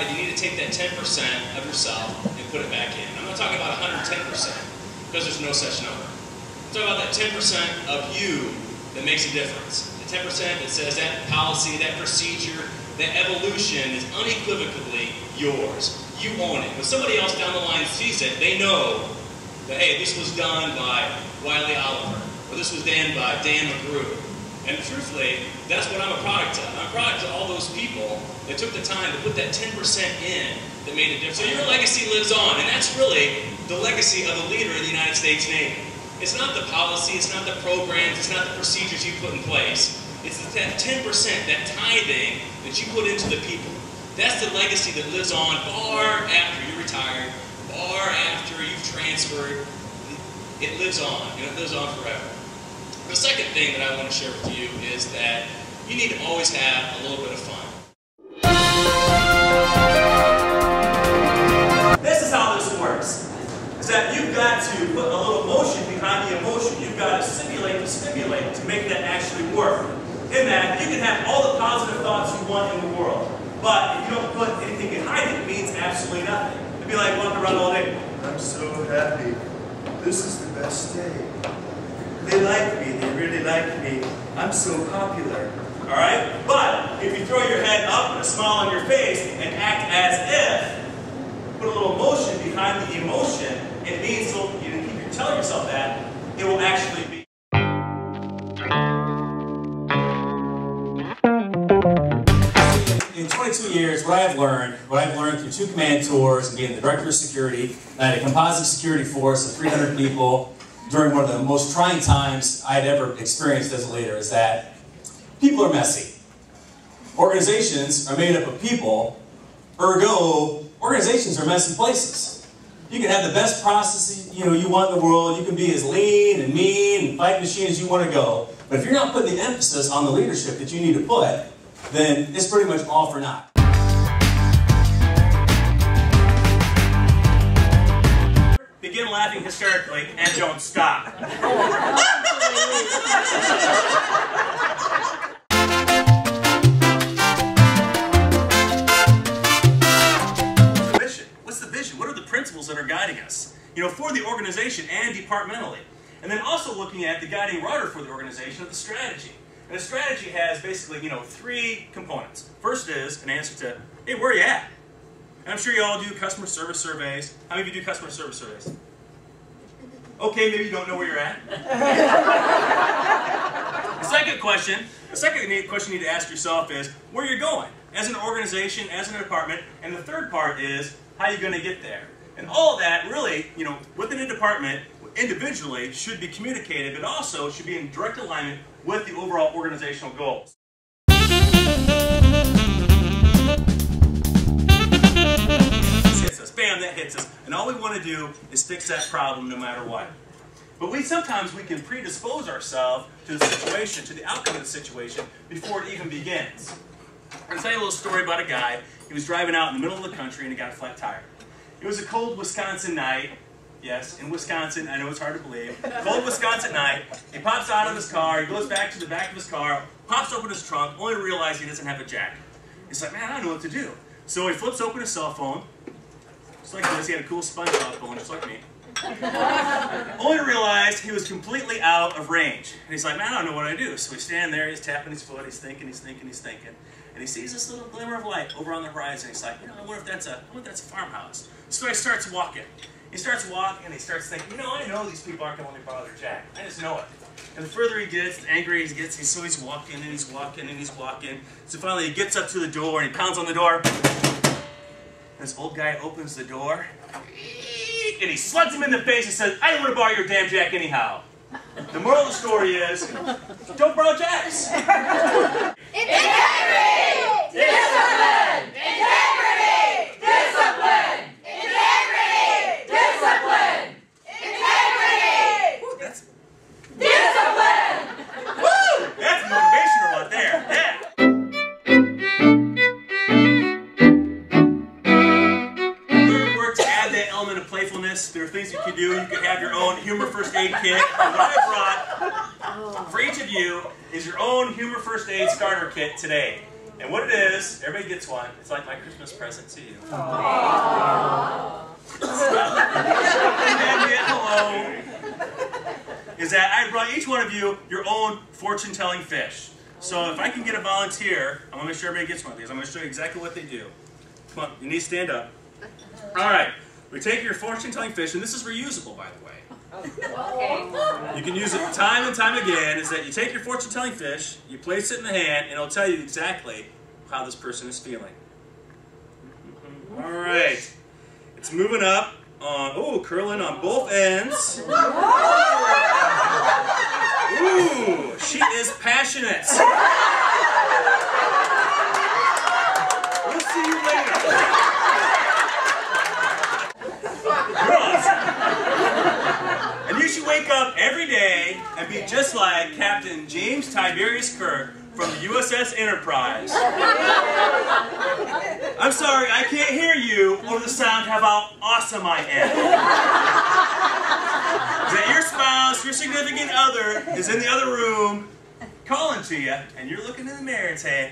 decided you need to take that 10% of yourself and put it back in. I'm not talking about 110%, because there's no such number. I'm talking about that 10% of you that makes a difference. The 10% that says that policy, that procedure, that evolution is unequivocally yours. You own it. When somebody else down the line sees it, they know that, hey, this was done by Wiley Oliver, or this was done by Dan McGrew. And truthfully, that's what I'm a product of. I'm a product of all those people that took the time to put that 10% in that made a difference. So your legacy lives on, and that's really the legacy of the leader of the United States Navy. It's not the policy, it's not the programs, it's not the procedures you put in place. It's that 10%, that tithing that you put into the people. That's the legacy that lives on far after you retired, far after you've transferred. It lives on, and it lives on forever. The second thing that I want to share with you is that you need to always have a little bit of fun. This is how this works. Is that you've got to put a little motion behind the emotion. You've got to simulate the stimulate to make that actually work. In that, you can have all the positive thoughts you want in the world, but if you don't put anything behind it, it means absolutely nothing. It'd be like walking around all day. I'm so happy. This is the best day. They like me. They really like me. I'm so popular. All right? But if you throw your head up and a smile on your face and act as if, put a little emotion behind the emotion, it means you tell yourself that, it will actually be. In 22 years, what I've learned through 2 command tours and being the director of security, I had a composite security force of 300 people during one of the most trying times I had ever experienced as a leader, is that people are messy. Organizations are made up of people, ergo, organizations are messy places. You can have the best processes you want in the world, you can be as lean and mean and fight machine as you want to go, but if you're not putting the emphasis on the leadership that you need to put, then it's pretty much all for naught. Begin laughing hysterically and don't stop. What's the vision? What are the principles that are guiding us? For the organization and departmentally. And then also looking at the guiding rudder for the organization of the strategy. And the strategy has basically, 3 components. First is an answer to, hey, where are you at? And I'm sure you all do customer service surveys. How many of you do customer service surveys? Okay, maybe you don't know where you're at. The second question you need to ask yourself is where you're going as an organization, as an department. And the third part is how you're going to get there. And all of that really, within a department, individually should be communicated, but also should be in direct alignment with the overall organizational goals. This hits us. Bam, that hits us. And all we want to do is fix that problem no matter what. But sometimes we can predispose ourselves to the situation, to the outcome of the situation, before it even begins. I'm going to tell you a little story about a guy. He was driving out in the middle of the country and he got a flat tire. It was a cold Wisconsin night. Yes, in Wisconsin, I know it's hard to believe. Cold Wisconsin night, he pops out of his car, he goes back to the back of his car, pops open his trunk, only to realize he doesn't have a jack. He's like, man, I don't know what to do. So he flips open his cell phone, just like this. He had a cool SpongeBob phone, just like me. Only to realize he was completely out of range. And he's like, man, I don't know what I do. So he's standing there, he's tapping his foot, he's thinking. And he sees this little glimmer of light over on the horizon. He's like, I wonder if that's a farmhouse. So he starts walking. He starts walking and he starts thinking, I know these people aren't going to let me borrow their jack. I just know it. And the further he gets, the angrier he gets. So he's walking and he's walking and he's walking. So finally he gets up to the door and he pounds on the door. And this old guy opens the door and he slugs him in the face and says, I don't want to borrow your damn jack anyhow. The moral of the story is, don't borrow jacks. Integrity! Discipline! Integrity! Discipline! Integrity! Discipline! Integrity! Woo, that's Discipline! woo! That's motivational right there. Yeah. Learn work to add that element of playfulness. There are things you can do. You could have your own humor first aid kit. And what I brought for each of you is your own humor first aid starter kit today. And what it is, everybody gets one. It's like my Christmas present to you. Hello. Is that I brought each one of you your own fortune-telling fish. So if I can get a volunteer, I'm going to make sure everybody gets one of these. I'm going to show you exactly what they do. Come on, you need to stand up. All right, we take your fortune-telling fish, and this is reusable, by the way. Okay. You can use it time and time again. Is that you take your fortune-telling fish, you place it in the hand, and it'll tell you exactly how this person is feeling. All right, it's moving up on, curling on both ends. Ooh, she is passionate. We'll see you later. And you should wake up every day and be just like Captain James Tiberius Kirk from the USS Enterprise. I'm sorry, I can't hear you over the sound of how awesome I am. That your spouse, your significant other, is in the other room calling to you, and you're looking in the mirror and saying,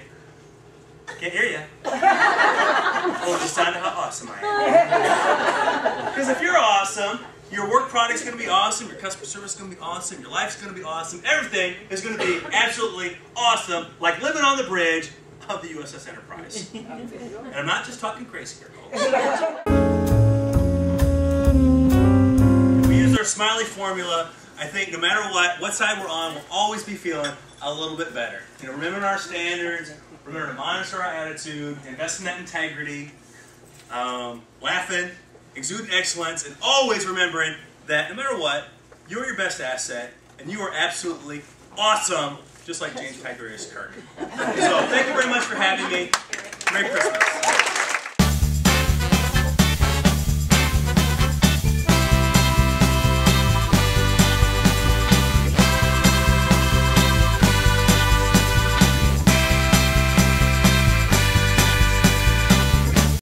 can't hear you. Over the sound of how awesome I am. Because if you're awesome, your work product's going to be awesome, your customer service is going to be awesome, your life's going to be awesome, everything is going to be absolutely awesome, like living on the bridge of the USS Enterprise. And I'm not just talking crazy here, folks. If we use our smiley formula, I think no matter what side we're on, we'll always be feeling a little bit better. You know, remember our standards, remember to monitor our attitude, invest in that integrity, laughing, exuding excellence, and always remembering that no matter what, you're your best asset, and you are absolutely awesome, just like James Tiberius Kirk. So thank you very much for having me. Merry Christmas.